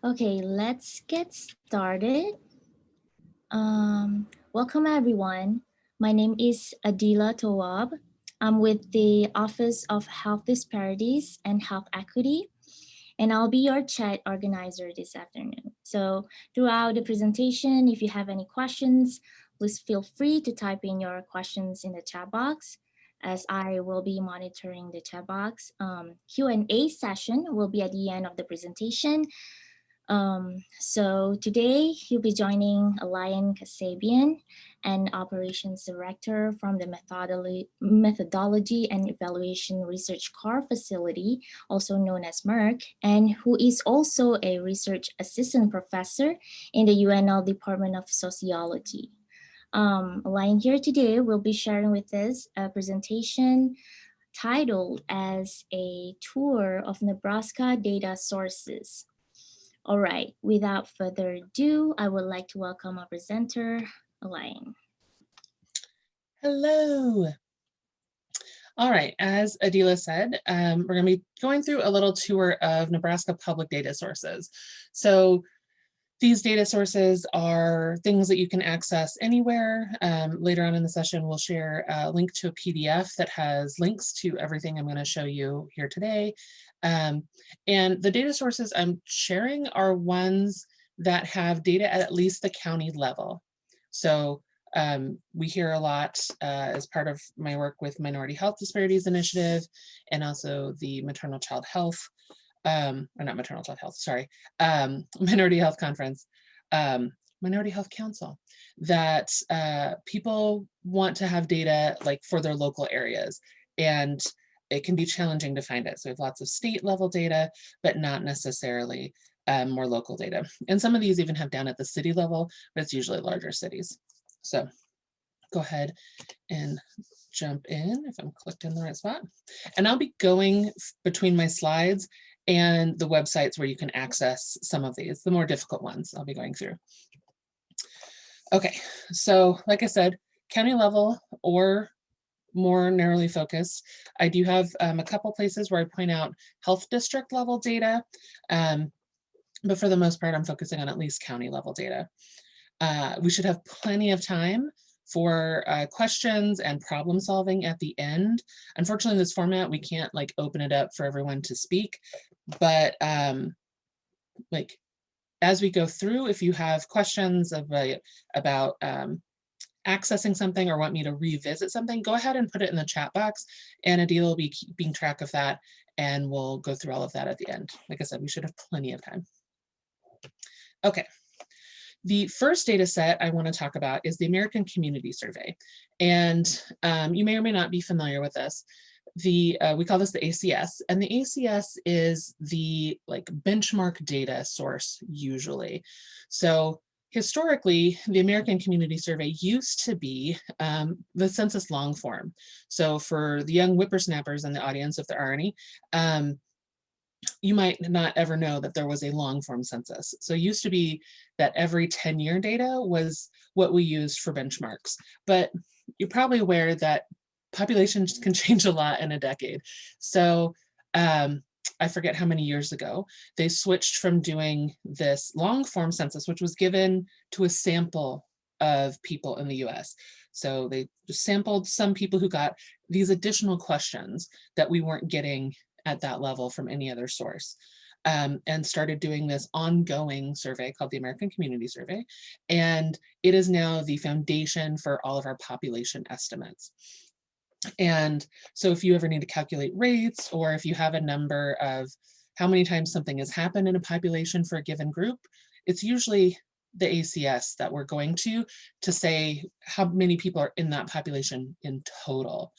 Okay, let's get started. Welcome everyone. My name is Adila Tawab. I'm with the Office of Health Disparities and Health Equity, and I'll be your chat organizer this afternoon. So throughout the presentation, if you have any questions, please feel free to type in your questions in the chat box as I will be monitoring the chat box. Q&A session will be at the end of the presentation. So today you'll be joining Alian Kasabian, an operations director from the Methodology and Evaluation Research Core facility, also known as MERC, and who is also a research assistant professor in the UNL Department of Sociology. Alian here today will be sharing with us a presentation titled as a tour of Nebraska data sources. All right, without further ado, I would like to welcome our presenter, Elaine. Hello. All right, as Adila said, we're going to be going through a little tour of Nebraska public data sources. So these data sources are things that you can access anywhere. Later on in the session, we'll share a link to a PDF that has links to everything I'm going to show you here today. And the data sources I'm sharing are ones that have data at least the county level. So we hear a lot as part of my work with Minority Health Disparities Initiative and also the Maternal Child Health, or not Maternal Child Health, sorry, Minority Health Conference, Minority Health Council, that people want to have data like for their local areas, and it can be challenging to find it. So we have lots of state level data, but not necessarily more local data. And some of these even have down at the city level, but it's usually larger cities. So go ahead and jump in if I'm clicked in the right spot. And I'll be going between my slides and the websites where you can access some of these, the more difficult ones I'll be going through. Okay, so like I said, county level or more narrowly focused, I do have a couple places where I point out health district level data, but for the most part, I'm focusing on at least county level data. We should have plenty of time for questions and problem solving at the end. Unfortunately, in this format, we can't like open it up for everyone to speak, but like as we go through, if you have questions about accessing something or want me to revisit something, go ahead and put it in the chat box, and Adila will be keeping track of that, and we'll go through all of that at the end. Like I said, we should have plenty of time. Okay. The first data set I want to talk about is the American Community Survey. And you may or may not be familiar with this. We call this the ACS, and the ACS is the like benchmark data source usually. So historically, the American Community Survey used to be the census long form. So for the young whippersnappers in the audience, if there are any, you might not ever know that there was a long form census. So it used to be that every 10-year data was what we used for benchmarks. But you're probably aware that populations can change a lot in a decade. So I forget how many years ago, they switched from doing this long form census, which was given to a sample of people in the US. So they just sampled some people who got these additional questions that we weren't getting at that level from any other source, and started doing this ongoing survey called the American Community Survey. And it is now the foundation for all of our population estimates. And so if you ever need to calculate rates, or if you have a number of how many times something has happened in a population for a given group, it's usually the ACS that we're going to say how many people are in that population in total.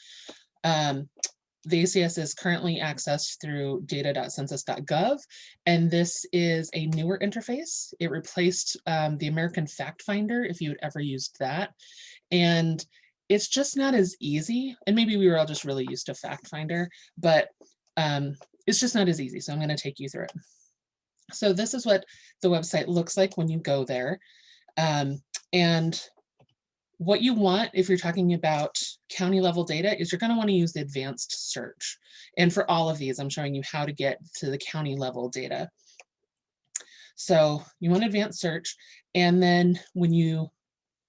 The ACS is currently accessed through data.census.gov, and this is a newer interface. It replaced the American Fact Finder, if you had ever used that. And it's just not as easy, and maybe we were all just really used to Fact Finder, but it's just not as easy, so I'm going to take you through it. So this is what the website looks like when you go there. And what you want, if you're talking about county level data, is you're going to want to use the advanced search. And for all of these, I'm showing you how to get to the county level data. So you want advanced search. And then when you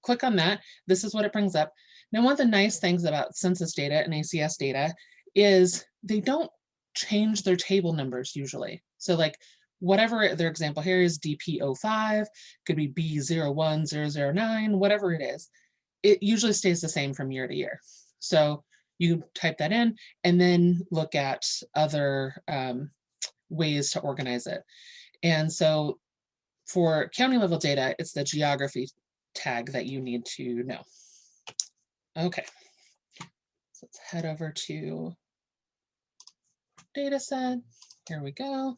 click on that, this is what it brings up. Now, one of the nice things about census data and ACS data is they don't change their table numbers usually. So like whatever their example here is DP05, could be B01009, whatever it is, it usually stays the same from year to year. So you type that in and then look at other ways to organize it. And so for county level data, it's the geography tag that you need to know. Okay, so let's head over to data set. Here we go.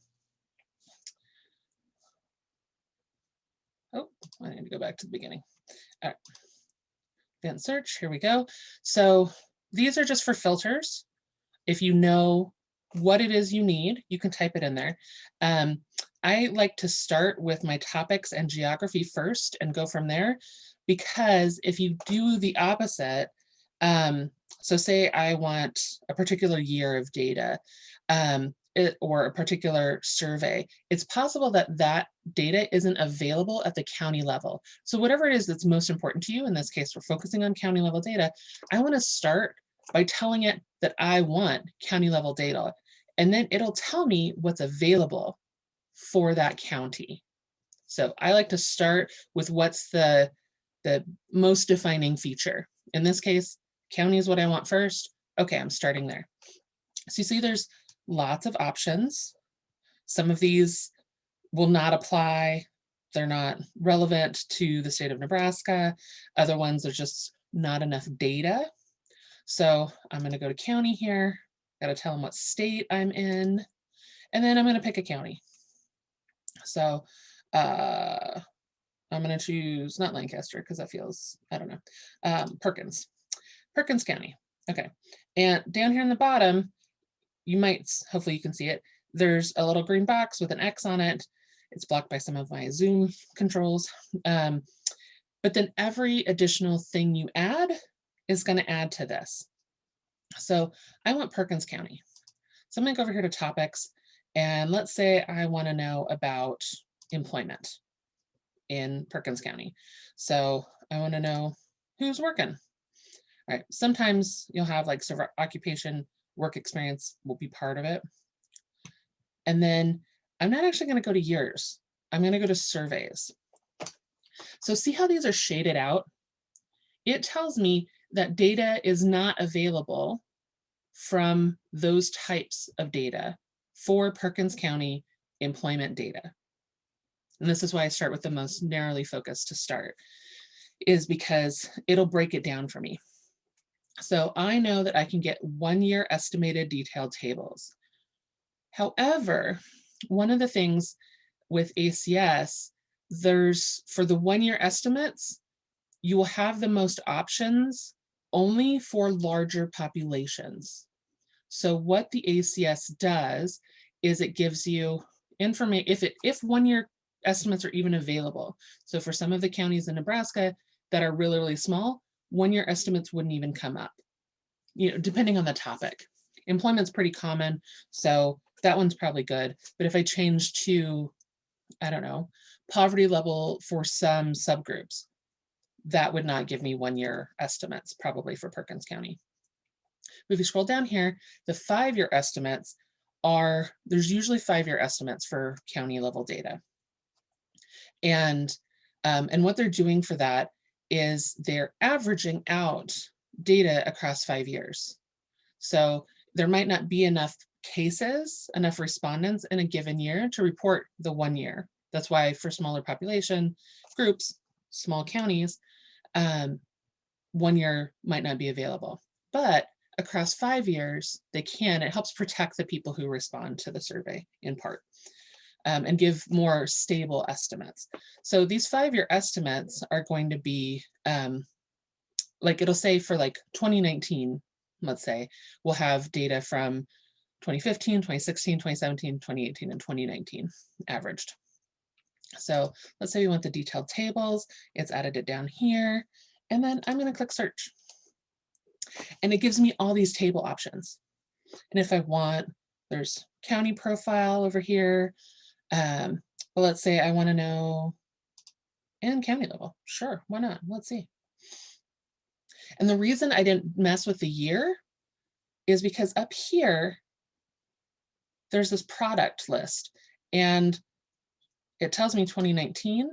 Oh, I need to go back to the beginning. All right, advanced search, here we go. So these are just for filters. If you know what it is you need, you can type it in there. I like to start with my topics and geography first and go from there, because if you do the opposite, so say I want a particular year of data or a particular survey, it's possible that that data isn't available at the county level. So whatever it is that's most important to you, in this case, we're focusing on county level data, I want to start by telling it that I want county level data, and then it'll tell me what's available for that county. So I like to start with what's the most defining feature. In this case, county is what I want first. Okay, I'm starting there. So you see there's lots of options. Some of these will not apply. They're not relevant to the state of Nebraska. Other ones, there's just not enough data. So I'm going to go to county here. Got to tell them what state I'm in. And then I'm going to pick a county. So I'm going to choose not Lancaster because that feels, I don't know, Perkins County. Okay. And down here in the bottom, you might, hopefully you can see it. There's a little green box with an X on it. It's blocked by some of my Zoom controls. But then every additional thing you add is going to add to this. So I want Perkins County. So I'm going to go over here to topics, and let's say I want to know about employment in Perkins County. So I want to know who's working. All right. Sometimes you'll have like server occupation, work experience will be part of it. And then I'm not actually going to go to years. I'm going to go to surveys. So see how these are shaded out? It tells me that data is not available from those types of data for Perkins County employment data. And this is why I start with the most narrowly focused to start, is because it'll break it down for me. So I know that I can get 1 year estimated detailed tables. However, one of the things with ACS, there's for the 1 year estimates, you will have the most options only for larger populations. So what the ACS does is it gives you information if 1 year estimates are even available. So for some of the counties in Nebraska that are really, really small, 1 year estimates wouldn't even come up, depending on the topic. Employment's pretty common, so that one's probably good. But if I change to, I don't know, poverty level for some subgroups, that would not give me 1 year estimates, probably for Perkins County. If you scroll down here, the 5 year estimates there's usually 5 year estimates for county level data. And what they're doing for that is they're averaging out data across 5 years. So there might not be enough cases, enough respondents in a given year to report the 1 year. That's why for smaller population groups, small counties, 1 year might not be available. But across 5 years, they can. It helps protect the people who respond to the survey in part, and give more stable estimates. So these 5 year estimates are going to be, like it'll say for like 2019, let's say, we'll have data from 2015, 2016, 2017, 2018, and 2019 averaged. So let's say we want the detailed tables, it's added it down here, and then I'm going to click search. And it gives me all these table options. And if I want, there's county profile over here. But let's say I want to know and county level. Sure, why not? Let's see. And the reason I didn't mess with the year is because up here, there's this product list and it tells me 2019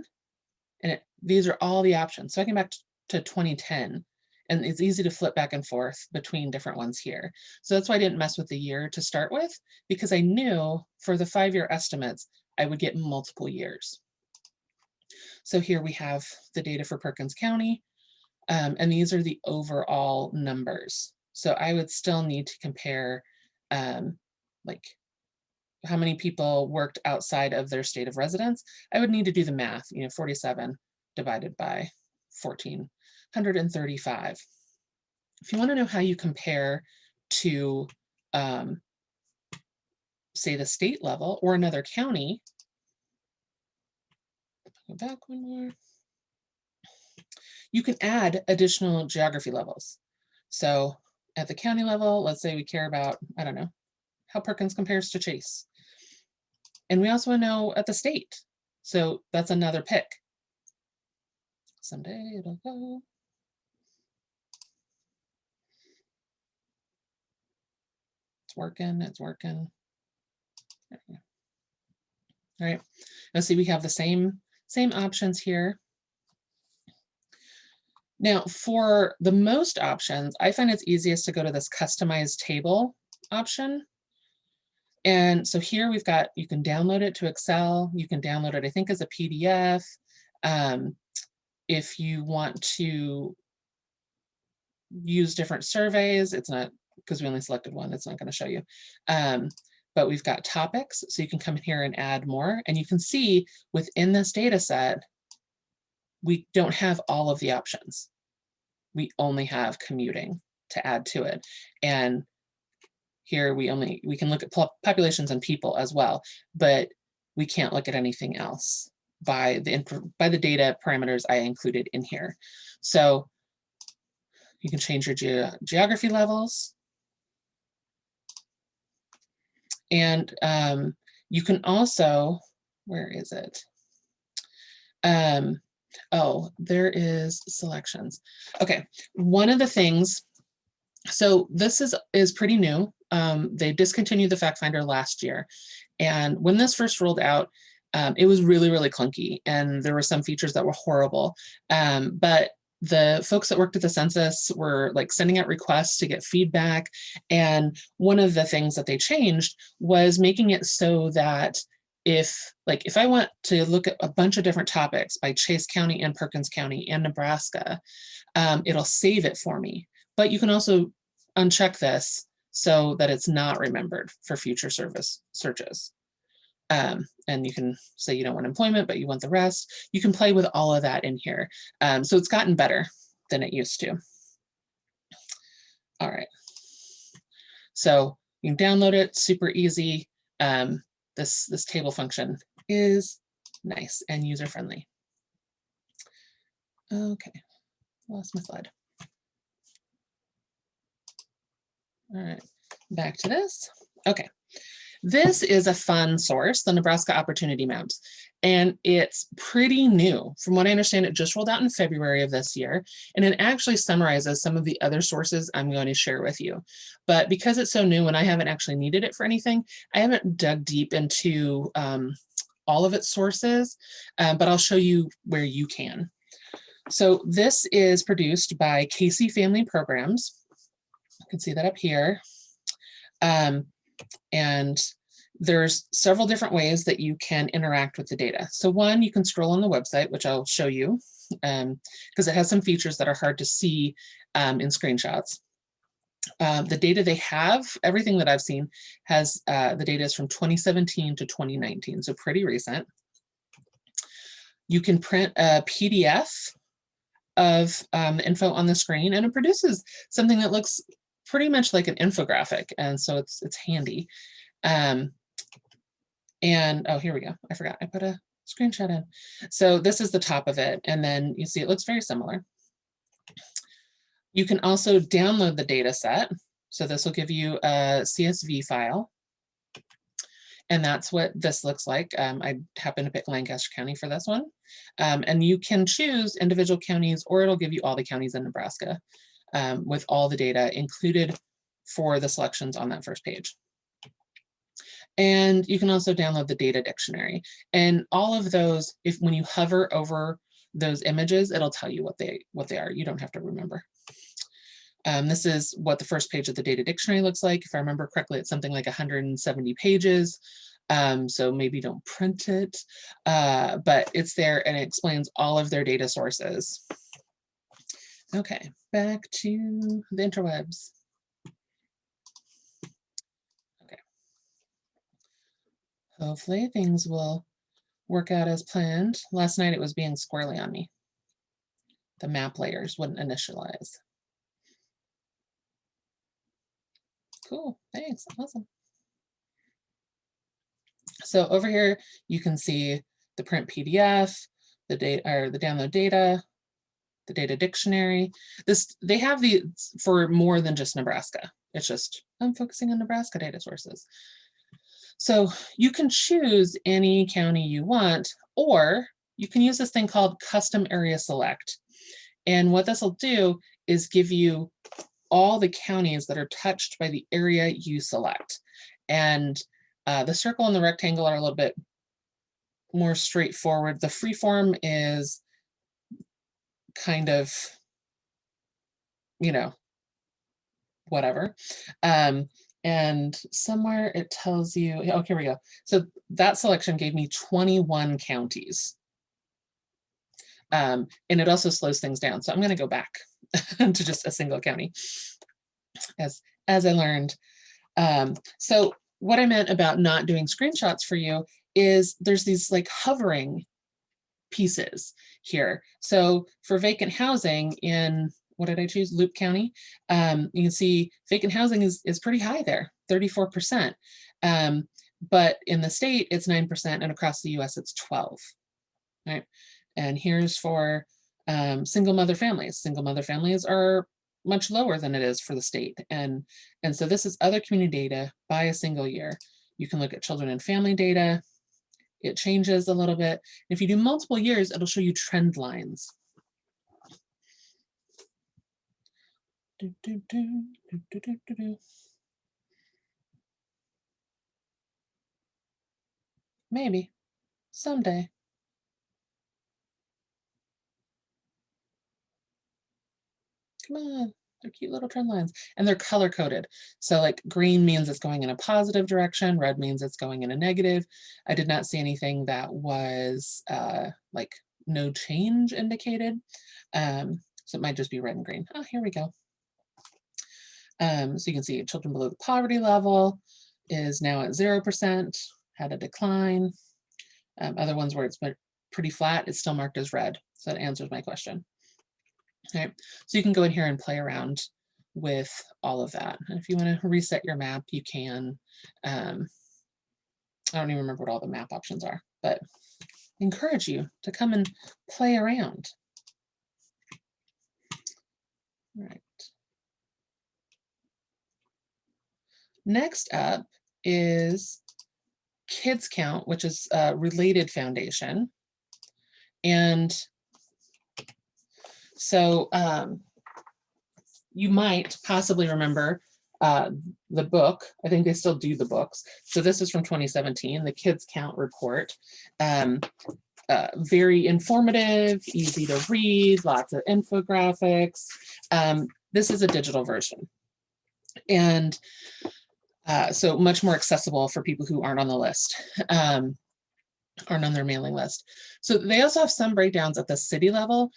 and these are all the options. So I came back to 2010 and it's easy to flip back and forth between different ones here. So that's why I didn't mess with the year to start with, because I knew for the 5-year estimates, I would get multiple years. So here we have the data for Perkins County, and these are the overall numbers. So I would still need to compare like how many people worked outside of their state of residence. I would need to do the math, 47 divided by 1,435. If you want to know how you compare to, say, the state level or another county, go back one more. You can add additional geography levels. So at the county level, let's say we care about, I don't know, how Perkins compares to Chase. And we also want to know at the state. So that's another pick. Someday it'll go. It's working, it's working. There we go. All right, let's see, we have the same options here. Now, for the most options, I find it's easiest to go to this customized table option. And so here we've got, you can download it to Excel. You can download it, I think, as a PDF. If you want to use different surveys, it's not, because we only selected one, it's not going to show you. But we've got topics, so you can come in here and add more. And you can see within this data set, we don't have all of the options. We only have commuting to add to it. And here we can look at populations and people as well, but we can't look at anything else by the data parameters I included in here. So you can change your geography levels. And you can also, where is it? Oh, there is selections. Okay, one of the things, so this is pretty new. They discontinued the fact finder last year. And when this first rolled out, it was really, really clunky. And there were some features that were horrible. But the folks that worked at the census were like sending out requests to get feedback. And one of the things that they changed was making it so that if I want to look at a bunch of different topics by Chase County and Perkins County and Nebraska, it'll save it for me. But you can also uncheck this so that it's not remembered for future service searches. And you can say you don't want employment, but you want the rest. You can play with all of that in here. So it's gotten better than it used to. All right. So you can download it, super easy. This table function is nice and user-friendly. Okay, lost my slide. All right, back to this. Okay, this is a fun source, the Nebraska Opportunity Maps, and it's pretty new. From what I understand, it just rolled out in February of this year, and it actually summarizes some of the other sources I'm going to share with you. But because it's so new and I haven't actually needed it for anything, I haven't dug deep into all of its sources, but I'll show you where you can. So this is produced by Casey Family Programs. You can see that up here. And there's several different ways that you can interact with the data. So one, you can scroll on the website, which I'll show you, because it has some features that are hard to see in screenshots. The data they have, everything that I've seen, has the data is from 2017 to 2019, so pretty recent. You can print a PDF of info on the screen, and it produces something that looks pretty much like an infographic, and so it's handy. And oh, here we go. I forgot, I put a screenshot in. So this is the top of it, and then you see it looks very similar. You can also download the data set. So this will give you a CSV file. And that's what this looks like. I happen to pick Lancaster County for this one. And you can choose individual counties, or it'll give you all the counties in Nebraska with all the data included for the selections on that first page. And you can also download the data dictionary. And all of those, when you hover over those images, it'll tell you what they are. You don't have to remember. This is what the first page of the data dictionary looks like. If I remember correctly, it's something like 170 pages. So maybe don't print it, but it's there and it explains all of their data sources. Okay, back to the interwebs. Okay. Hopefully things will work out as planned. Last night it was being squirrely on me. The map layers wouldn't initialize. Cool, thanks, awesome. So over here, you can see the print PDF, the data or the download data, the data dictionary. They have the for more than just Nebraska. It's just, I'm focusing on Nebraska data sources. So you can choose any county you want, or you can use this thing called custom area select. And what this will do is give you all the counties that are touched by the area you select. And the circle and the rectangle are a little bit more straightforward. The freeform is kind of, whatever. And somewhere it tells you, oh, here we go. So that selection gave me 21 counties. And it also slows things down. So I'm going to go back to just a single county as I learned. So what I meant about not doing screenshots for you is there's these like hovering pieces here. So for vacant housing in, what did I choose? Loop County. You can see vacant housing is pretty high there, 34%. But in the state, it's 9%, and across the US, it's 12%. Right? And here's for single mother families. Single mother families are much lower than it is for the state. And so this is other community data by a single year. You can look at children and family data. It changes a little bit. If you do multiple years, it'll show you trend lines. Maybe someday. Come on, they're cute little trend lines, and they're color coded. So like green means it's going in a positive direction, red means it's going in a negative. I did not see anything that was like no change indicated. So it might just be red and green. Oh, here we go. So you can see children below the poverty level is now at 0%, had a decline. Other ones where it's been pretty flat, it's still marked as red. So that answers my question. All right, so you can go in here and play around with all of that. And if you want to reset your map, you can. I don't even remember what all the map options are, but I encourage you to come and play around. All right. Next up is Kids Count, which is a related foundation. And so you might possibly remember the book. I think they still do the books. So this is from 2017, the Kids Count report. Very informative, easy to read, lots of infographics. This is a digital version. And so much more accessible for people who aren't on the list, aren't on their mailing list. So they also have some breakdowns at the city level.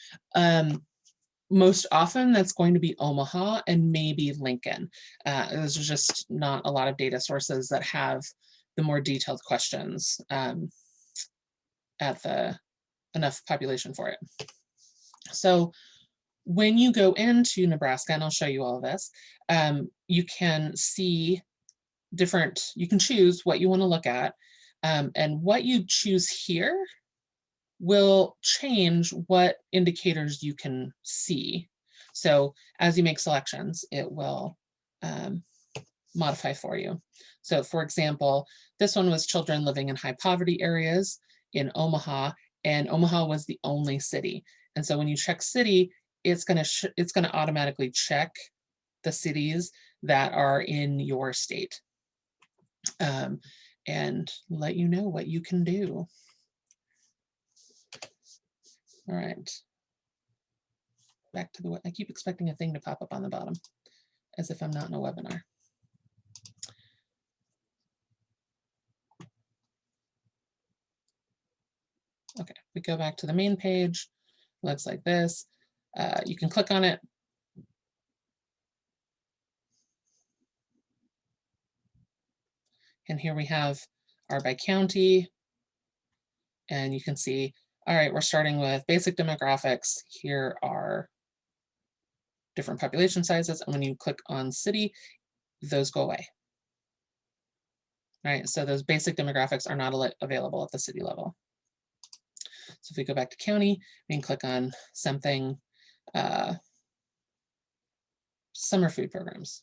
Most often that's going to be Omaha and maybe Lincoln. There's just not a lot of data sources that have the more detailed questions at the enough population for it. So when you go into Nebraska, and I'll show you all of this, you can see different, you can choose what you want to look at, and what you choose here will change what indicators you can see. So as you make selections, it will modify for you. So for example, this one was children living in high poverty areas in Omaha, and Omaha was the only city. And so when you check city, it's going to automatically check the cities that are in your state, and let you know what you can do. All right. Back to the, I keep expecting a thing to pop up on the bottom as if I'm not in a webinar. Okay, we go back to the main page. Looks like this. You can click on it. And here we have our by county. And you can see, all right, we're starting with basic demographics. Here are different population sizes. And when you click on city, those go away. All right, so those basic demographics are not available at the city level. So if we go back to county, we can click on something, summer food programs.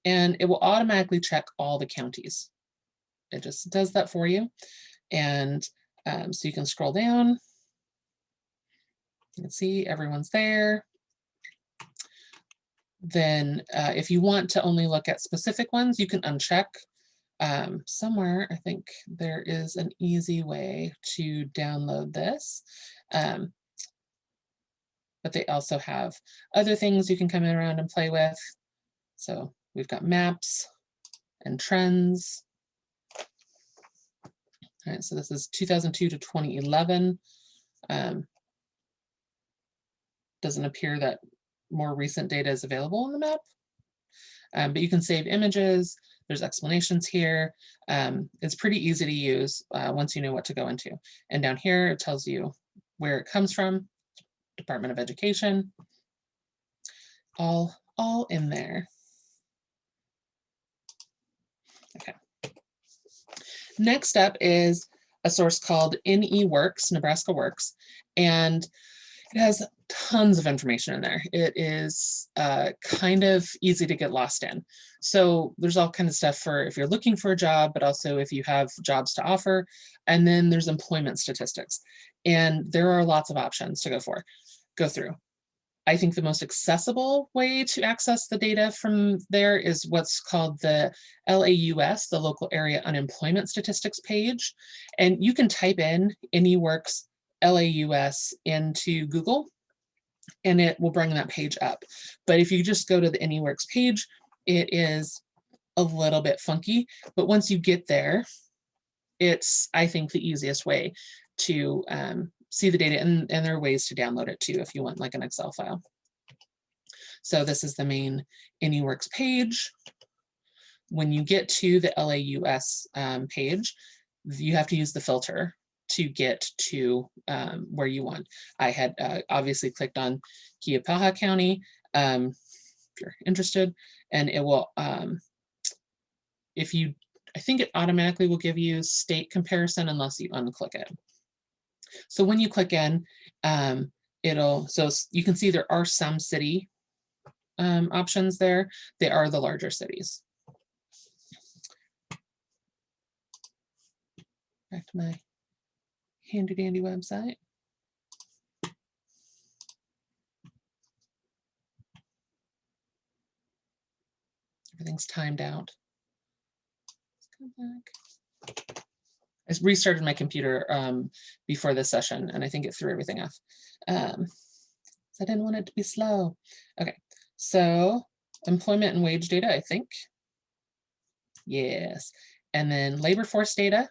And it will automatically check all the counties. It just does that for you. And so you can scroll down. You can see everyone's there. Then if you want to only look at specific ones, you can uncheck. Somewhere, I think there is an easy way to download this. But they also have other things you can come around and play with. So we've got maps and trends. All right, so this is 2002 to 2011. Doesn't appear that more recent data is available on the map, but you can save images. There's explanations here. It's pretty easy to use once you know what to go into. And down here, it tells you where it comes from, Department of Education, all in there. Okay. Next up is a source called NEWorks, Nebraska Works, and it has tons of information in there. It is kind of easy to get lost in. So there's all kinds of stuff for if you're looking for a job, but also if you have jobs to offer. And then there's employment statistics. And there are lots of options to go through. I think the most accessible way to access the data from there is what's called the LAUS, the Local Area Unemployment Statistics page. And you can type in NEWorks LAUS into Google and it will bring that page up. But if you just go to the NEWorks page, it is a little bit funky. But once you get there, it's, I think, the easiest way to see the data, and there are ways to download it too if you want like an Excel file. So this is the main NEWorks page. When you get to the LAUS page, you have to use the filter to get to where you want. I had obviously clicked on Kiapaha County if you're interested, and it will, I think it automatically will give you state comparison unless you unclick it. So when you click in, so you can see there are some city options there. They are the larger cities. Back to my handy dandy website. Everything's timed out. Let's go back. I restarted my computer before this session, and I think it threw everything off. So I didn't want it to be slow. Okay, so employment and wage data, I think. Yes. And then labor force data.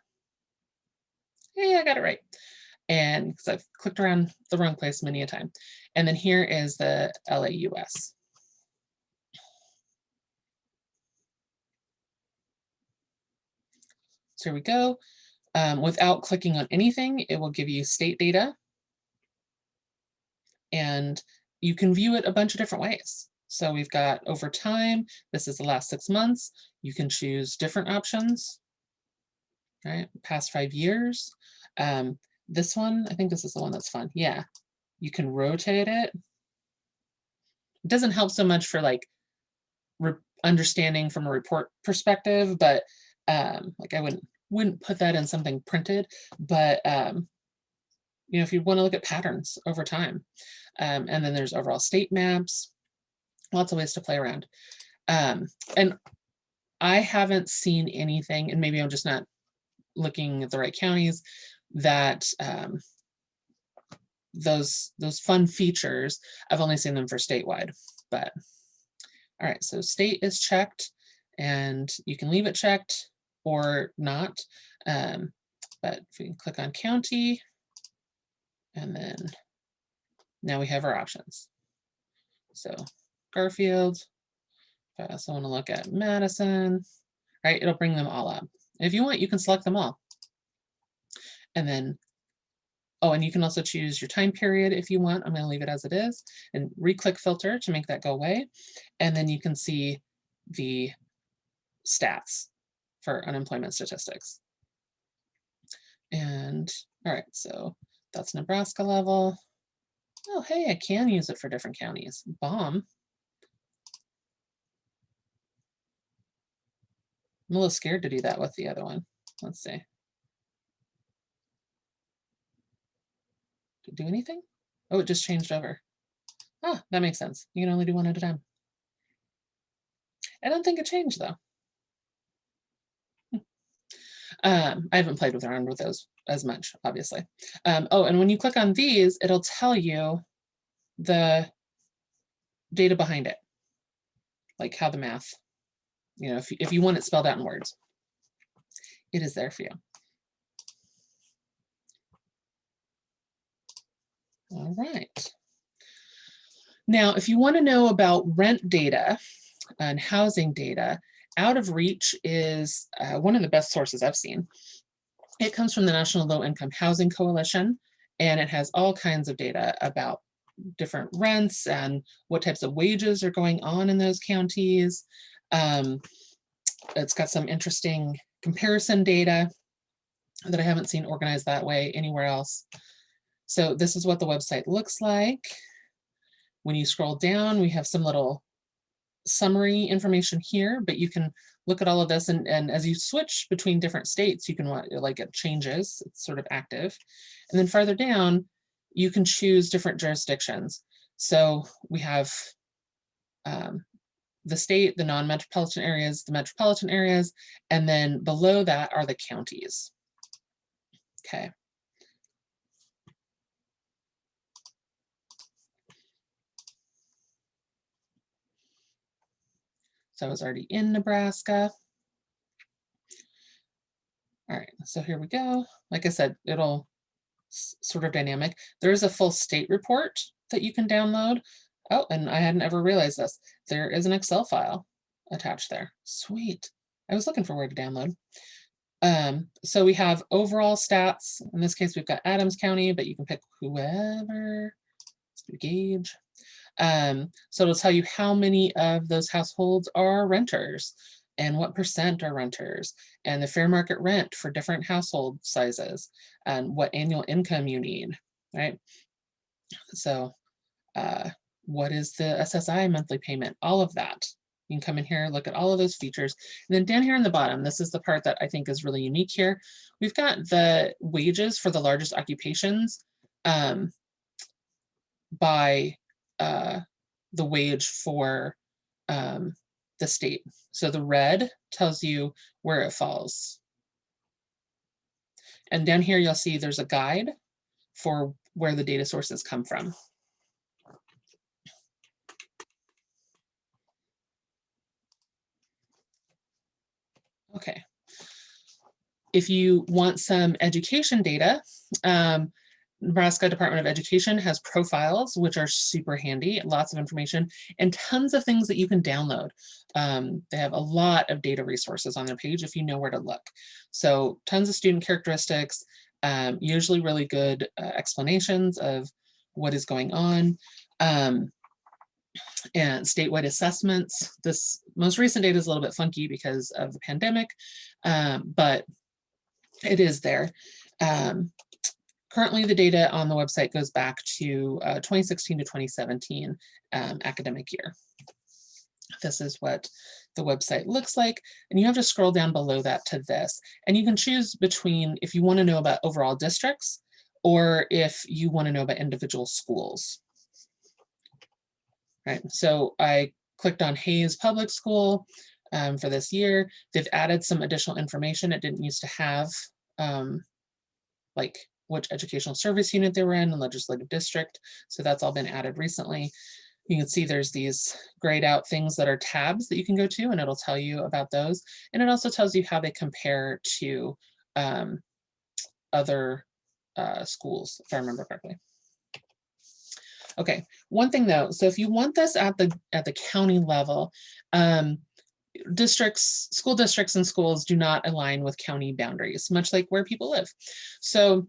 Yeah, I got it right. And because I've clicked around the wrong place many a time. And then here is the LAUS. So here we go. Without clicking on anything, it will give you state data. And you can view it a bunch of different ways. So we've got over time, this is the last 6 months. You can choose different options, right? Past 5 years. This one, I think this is the one that's fun. Yeah, you can rotate it. It doesn't help so much for like understanding from a report perspective, but like I wouldn't put that in something printed, but you know, if you want to look at patterns over time. And then there's overall state maps, lots of ways to play around. And I haven't seen anything, and maybe I'm just not looking at the right counties, that those fun features, I've only seen them for statewide. But all right, so state is checked, and you can leave it checked or not. But if we can click on county, and then now we have our options. So Garfield, if I also want to look at Madison, right, it'll bring them all up. If you want, you can select them all. And then, oh, and you can also choose your time period if you want. I'm going to leave it as it is, and re-click filter to make that go away. And then you can see the stats for unemployment statistics. And all right, so that's Nebraska level. Oh, hey, I can use it for different counties. Bomb. I'm a little scared to do that with the other one. Let's see. Did it do anything? Oh, it just changed over. Ah, that makes sense. You can only do one at a time. I don't think it changed though. I haven't played around with those as much, obviously. Oh, and when you click on these, it'll tell you the data behind it, like how the math, you know, if you want it spelled out in words, it is there for you. All right. Now, if you want to know about rent data and housing data, Out of Reach is one of the best sources I've seen. It comes from the National Low Income Housing Coalition, and it has all kinds of data about different rents and what types of wages are going on in those counties. It's got some interesting comparison data that I haven't seen organized that way anywhere else. So this is what the website looks like. When you scroll down, we have some little summary information here, but you can look at all of this, and as you switch between different states, you can like it changes, it's sort of active. And then farther down, you can choose different jurisdictions. So we have the state, the non-metropolitan areas, the metropolitan areas, and then below that are the counties. Okay. So I was already in Nebraska. All right, so here we go. Like I said, it'll sort of dynamic. There is a full state report that you can download. Oh, and I hadn't ever realized this. There is an Excel file attached there. Sweet. I was looking for where to download. So we have overall stats. In this case, we've got Adams County, but you can pick whoever. Let's do Gage. So it'll tell you how many of those households are renters and what percent are renters, and the fair market rent for different household sizes, and what annual income you need, right? So what is the SSI monthly payment? All of that. You can come in here, look at all of those features. And then down here on the bottom, this is the part that I think is really unique here. We've got the wages for the largest occupations by the wage for the state. So the red tells you where it falls. And down here, you'll see there's a guide for where the data sources come from. Okay. If you want some education data, Nebraska Department of Education has profiles, which are super handy, lots of information, and tons of things that you can download. They have a lot of data resources on their page if you know where to look. So tons of student characteristics, usually really good explanations of what is going on, and statewide assessments. This most recent data is a little bit funky because of the pandemic, but it is there. Currently, the data on the website goes back to 2016 to 2017 academic year. This is what the website looks like. And you have to scroll down below that to this. And you can choose between if you want to know about overall districts or if you want to know about individual schools. Right, so I clicked on Hayes Public School for this year. They've added some additional information it didn't used to have, like which educational service unit they were in and legislative district. So that's all been added recently. You can see there's these grayed out things that are tabs that you can go to, and it'll tell you about those. And it also tells you how they compare to other schools, if I remember correctly. Okay, one thing though, so if you want this at the county level, school districts and schools do not align with county boundaries, much like where people live. So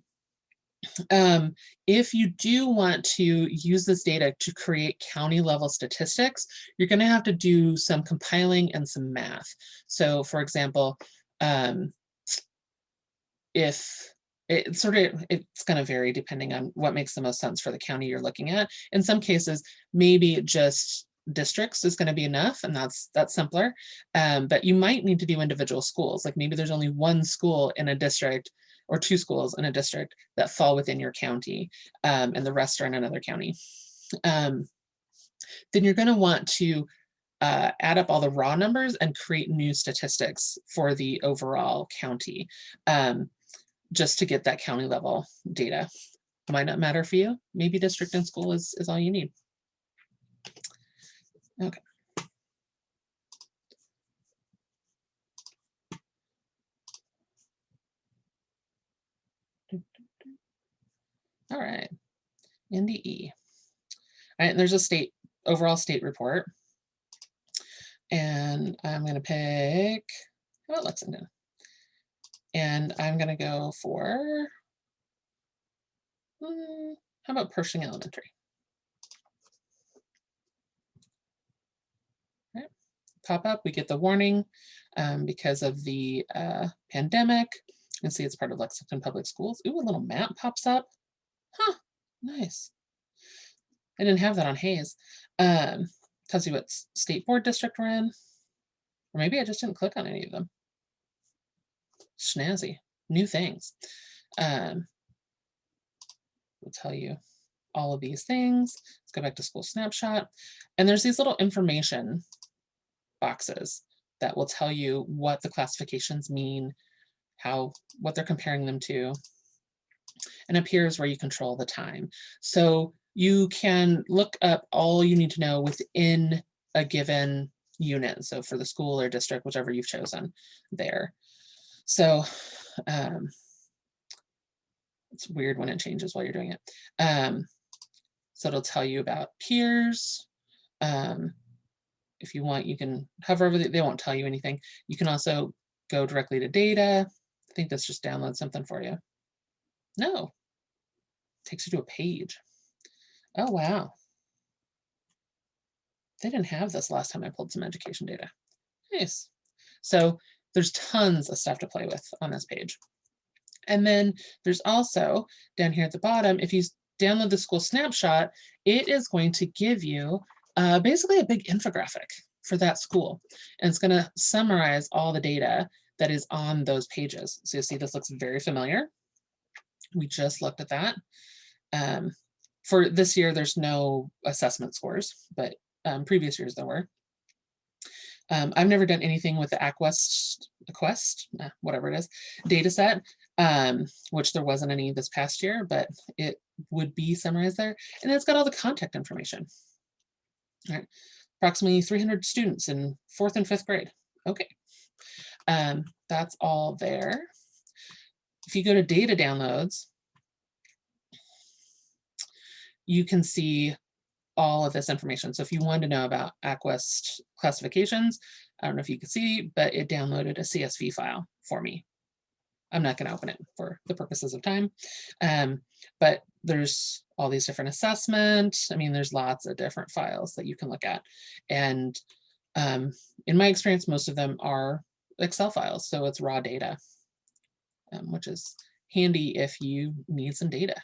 if you do want to use this data to create county level statistics, you're going to have to do some compiling and some math. So for example, if it's going to vary depending on what makes the most sense for the county you're looking at. In some cases, maybe just districts is going to be enough, and that's simpler. But you might need to do individual schools. Like maybe there's only one school in a district or two schools in a district that fall within your county, and the rest are in another county. Then you're going to want to add up all the raw numbers and create new statistics for the overall county, just to get that county level data. Might not matter for you. Maybe district and school is all you need. Okay. All right, NDE. All right, and there's a overall state report. And I'm going to pick, how about Lexington? And I'm going to go for, how about Pershing Elementary? Right. Pop up, we get the warning because of the pandemic. You can see it's part of Lexington Public Schools. Ooh, a little map pops up. Huh, nice. I didn't have that on Hayes. Tells you what state board district we're in. Or maybe I just didn't click on any of them. Snazzy, new things. We'll tell you all of these things. Let's go back to school snapshot. And there's these little information boxes that will tell you what the classifications mean, what they're comparing them to. And up here is where you control the time. So you can look up all you need to know within a given unit. So for the school or district, whichever you've chosen there. So it's weird when it changes while you're doing it. So it'll tell you about peers. If you want, you can hover over they won't tell you anything. You can also go directly to data. I think this just downloads something for you. No, takes you to a page. Oh, wow. They didn't have this last time I pulled some education data. Nice. So there's tons of stuff to play with on this page. And then there's also down here at the bottom, if you download the school snapshot, it is going to give you basically a big infographic for that school. And it's going to summarize all the data that is on those pages. So you'll see this looks very familiar. We just looked at that. For this year, there's no assessment scores, but previous years there were. I've never done anything with the whatever it is, data set, which there wasn't any this past year, but it would be summarized there. And it's got all the contact information. All right. Approximately 300 students in 4th and 5th grade. Okay. That's all there. If you go to data downloads, you can see all of this information. So if you wanted to know about ACWEST classifications, I don't know if you can see, but it downloaded a CSV file for me. I'm not going to open it for the purposes of time, but there's all these different assessments. I mean, there's lots of different files that you can look at. And in my experience, most of them are Excel files, so it's raw data, which is handy if you need some data.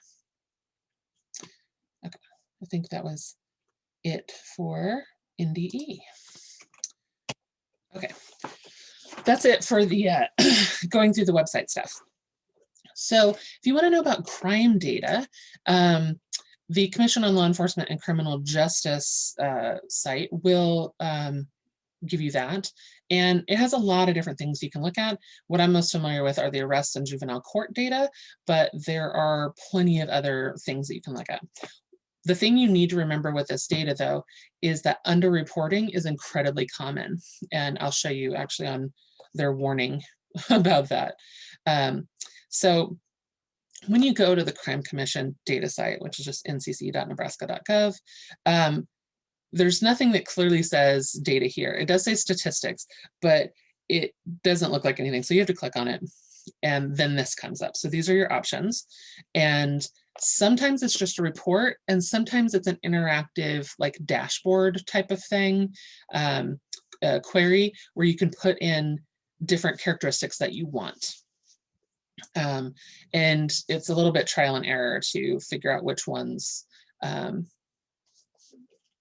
Okay, I think that was it for NDE. Okay, that's it for the going through the website stuff. So if you want to know about crime data, the Commission on Law Enforcement and Criminal Justice site will give you that. And it has a lot of different things you can look at. What I'm most familiar with are the arrest and juvenile court data, but there are plenty of other things that you can look at. The thing you need to remember with this data, though, is that underreporting is incredibly common. And I'll show you actually on their warning about that. So when you go to the Crime Commission data site, which is just ncc.nebraska.gov, there's nothing that clearly says data here. It does say statistics, but it doesn't look like anything. So you have to click on it, and then this comes up. So these are your options. And sometimes it's just a report, and sometimes it's an interactive like dashboard type of thing, query where you can put in different characteristics that you want. And it's a little bit trial and error to figure out which ones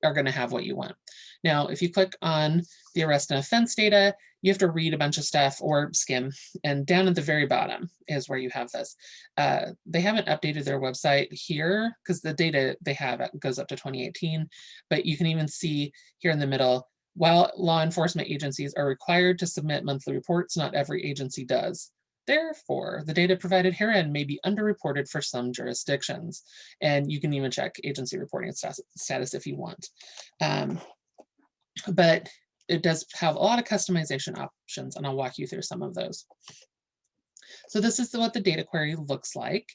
are going to have what you want. Now, if you click on the arrest and offense data, you have to read a bunch of stuff or skim, and down at the very bottom is where you have this. They haven't updated their website here because the data they have goes up to 2018, but you can even see here in the middle, while law enforcement agencies are required to submit monthly reports, not every agency does. Therefore, the data provided herein may be underreported for some jurisdictions. And you can even check agency reporting status if you want. But it does have a lot of customization options, and I'll walk you through some of those. So this is what the data query looks like.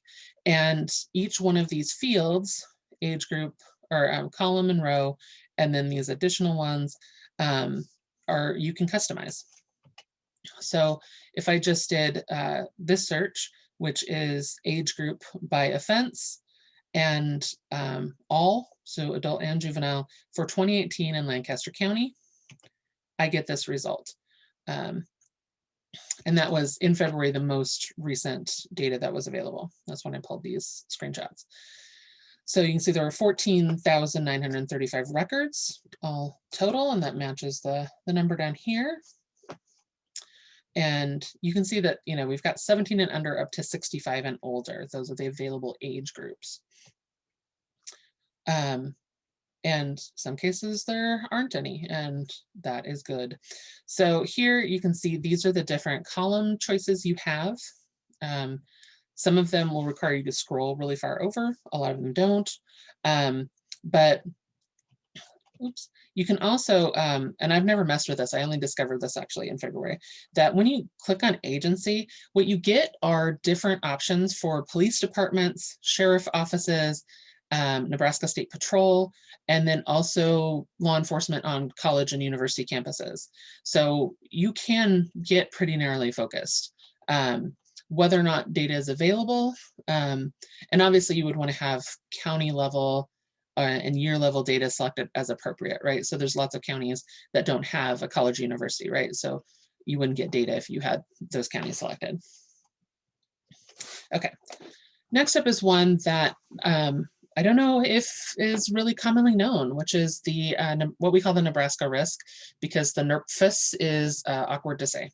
And each one of these fields, age group or column and row, and then these additional ones you can customize. So if I just did this search, which is age group by offense and all, so adult and juvenile, for 2018 in Lancaster County, I get this result. And that was in February, the most recent data that was available. That's when I pulled these screenshots. So you can see there were 14,935 records all total, and that matches the number down here. And you can see that, we've got 17 and under up to 65 and older. Those are the available age groups. And some cases there aren't any, and that is good. So here you can see these are the different column choices you have. Some of them will require you to scroll really far over. A lot of them don't. But oops. You can also, and I've never messed with this, I only discovered this actually in February, that when you click on agency, what you get are different options for police departments, sheriff offices, Nebraska State Patrol, and then also law enforcement on college and university campuses. So you can get pretty narrowly focused. Whether or not data is available, and obviously you would want to have county level and year level data selected as appropriate, right? So there's lots of counties that don't have a college university, right? So you wouldn't get data if you had those counties selected. Okay, next up is one that I don't know if is really commonly known, which is the what we call the Nebraska risk, because the NERPFS is awkward to say.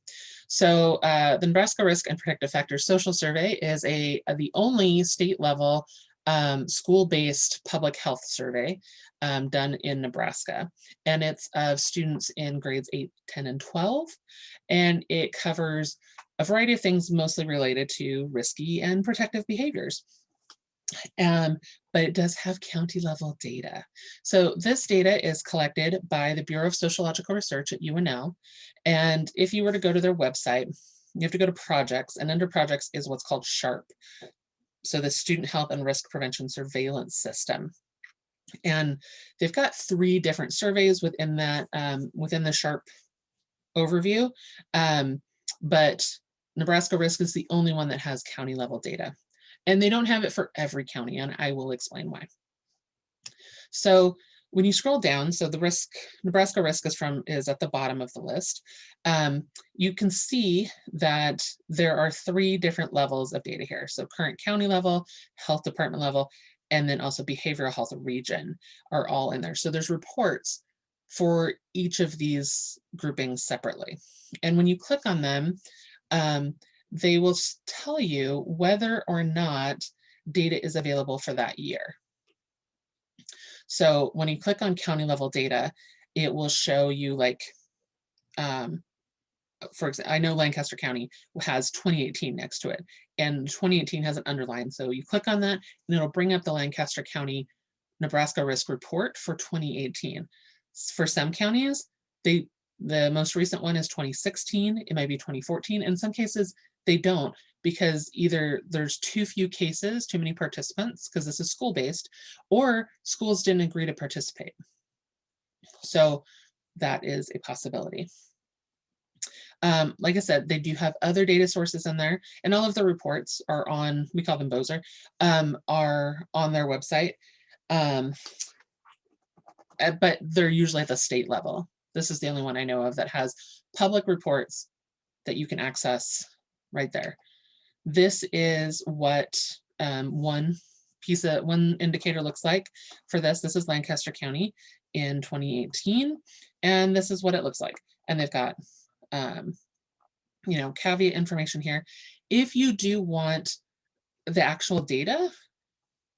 So the Nebraska Risk and Predictive Factors Social Survey is the only state level school-based public health survey done in Nebraska. And it's of students in grades 8, 10, and 12. And it covers a variety of things mostly related to risky and protective behaviors. But it does have county level data. So this data is collected by the Bureau of Sociological Research at UNL. And if you were to go to their website, you have to go to projects, and under projects is what's called SHARP. So the Student Health and Risk Prevention Surveillance System. And they've got 3 different surveys within that, within the SHARP overview. But Nebraska Risk is the only one that has county level data. And they don't have it for every county, and I will explain why. So when you scroll down, so the Nebraska Risk is at the bottom of the list. You can see that there are 3 different levels of data here. So current county level, health department level, and then also behavioral health region are all in there. So there's reports for each of these groupings separately. And when you click on them, they will tell you whether or not data is available for that year. So when you click on county level data, it will show you like, for example, I know Lancaster County has 2018 next to it, and 2018 has an underline. So you click on that and it'll bring up the Lancaster County Nebraska Risk Report for 2018. For some counties, the most recent one is 2016, it might be 2014. In some cases, they don't, because either there's too few cases, too many participants, because this is school-based, or schools didn't agree to participate. So that is a possibility. Like I said, they do have other data sources in there, and all of the reports are on, we call them BOSER, are on their website. But they're usually at the state level. This is the only one I know of that has public reports that you can access right there. This is what one indicator looks like for this. This is Lancaster County in 2018, and this is what it looks like. And they've got caveat information here. If you do want the actual data,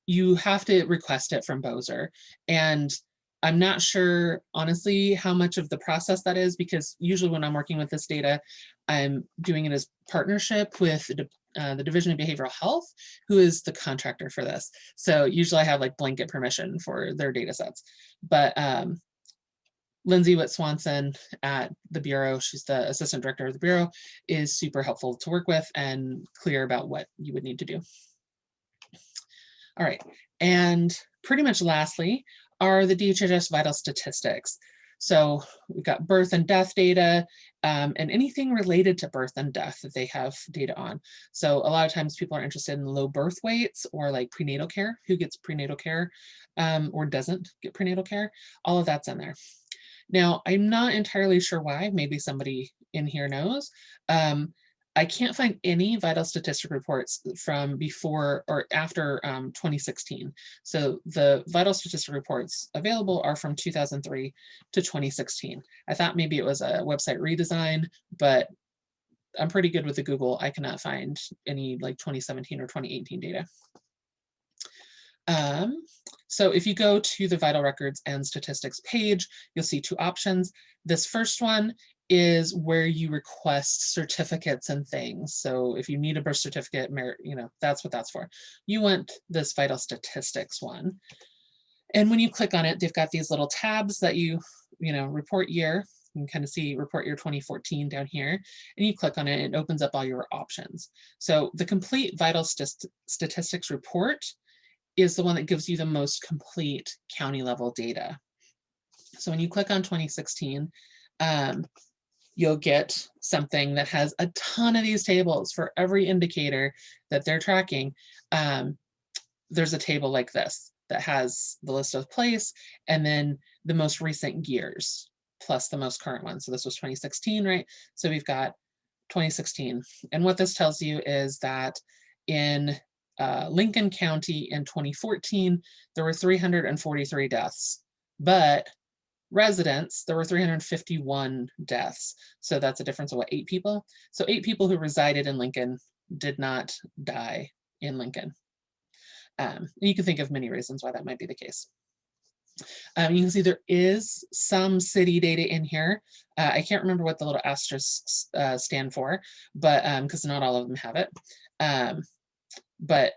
you have to request it from BOSER. And I'm not sure, honestly, how much of the process that is, because usually when I'm working with this data, I'm doing it as partnership with the Division of Behavioral Health, who is the contractor for this. So usually I have like blanket permission for their data sets. But Lindsay Witt-Swanson at the Bureau, she's the Assistant Director of the Bureau, is super helpful to work with and clear about what you would need to do. All right, and pretty much lastly are the DHHS vital statistics. So we've got birth and death data, and anything related to birth and death that they have data on. So a lot of times people are interested in low birth weights or like prenatal care, who gets prenatal care or doesn't get prenatal care. All of that's in there. Now, I'm not entirely sure why, maybe somebody in here knows. I can't find any vital statistic reports from before or after 2016. So the vital statistic reports available are from 2003 to 2016. I thought maybe it was a website redesign, but I'm pretty good with the Google. I cannot find any like 2017 or 2018 data. So if you go to the vital records and statistics page, you'll see two options. This first one is where you request certificates and things. So if you need a birth certificate, that's what that's for. You want this vital statistics one. And when you click on it, they've got these little tabs that you report year. You can kind of see report year 2014 down here, and you click on it, and it opens up all your options. So the complete vital statistics report is the one that gives you the most complete county level data. So when you click on 2016, you'll get something that has a ton of these tables for every indicator that they're tracking. There's a table like this that has the list of place and then the most recent years plus the most current one. So this was 2016, right? So we've got 2016. And what this tells you is that in Lincoln County in 2014, there were 343 deaths, but residents, there were 351 deaths. So that's a difference of what, 8 people? So 8 people who resided in Lincoln did not die in Lincoln. You can think of many reasons why that might be the case. You can see there is some city data in here. I can't remember what the little asterisks stand for, but because not all of them have it. But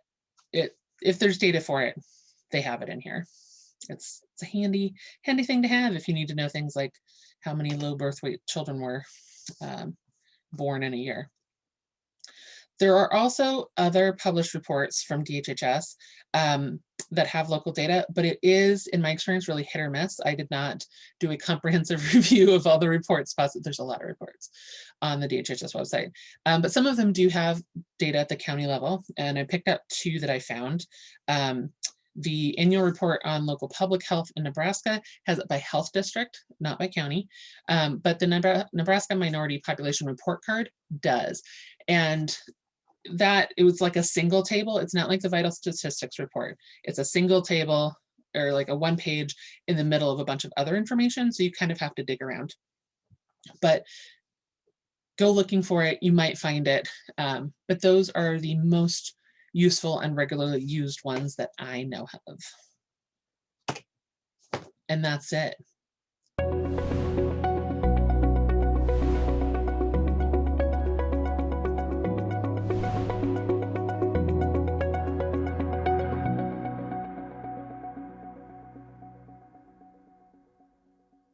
if there's data for it, they have it in here. It's a handy thing to have if you need to know things like how many low birth weight children were born in a year. There are also other published reports from DHHS that have local data, but it is, in my experience, really hit or miss. I did not do a comprehensive review of all the reports. There's a lot of reports on the DHHS website, but some of them do have data at the county level, and I picked up 2 that I found. The annual report on local public health in Nebraska has it by health district, not by county, but the Nebraska Minority Population Report Card does. And that, it was like a single table. It's not like the vital statistics report. It's a single table or like a one page in the middle of a bunch of other information. So you kind of have to dig around. But go looking for it, you might find it. But those are the most useful and regularly used ones that I know of. And that's it.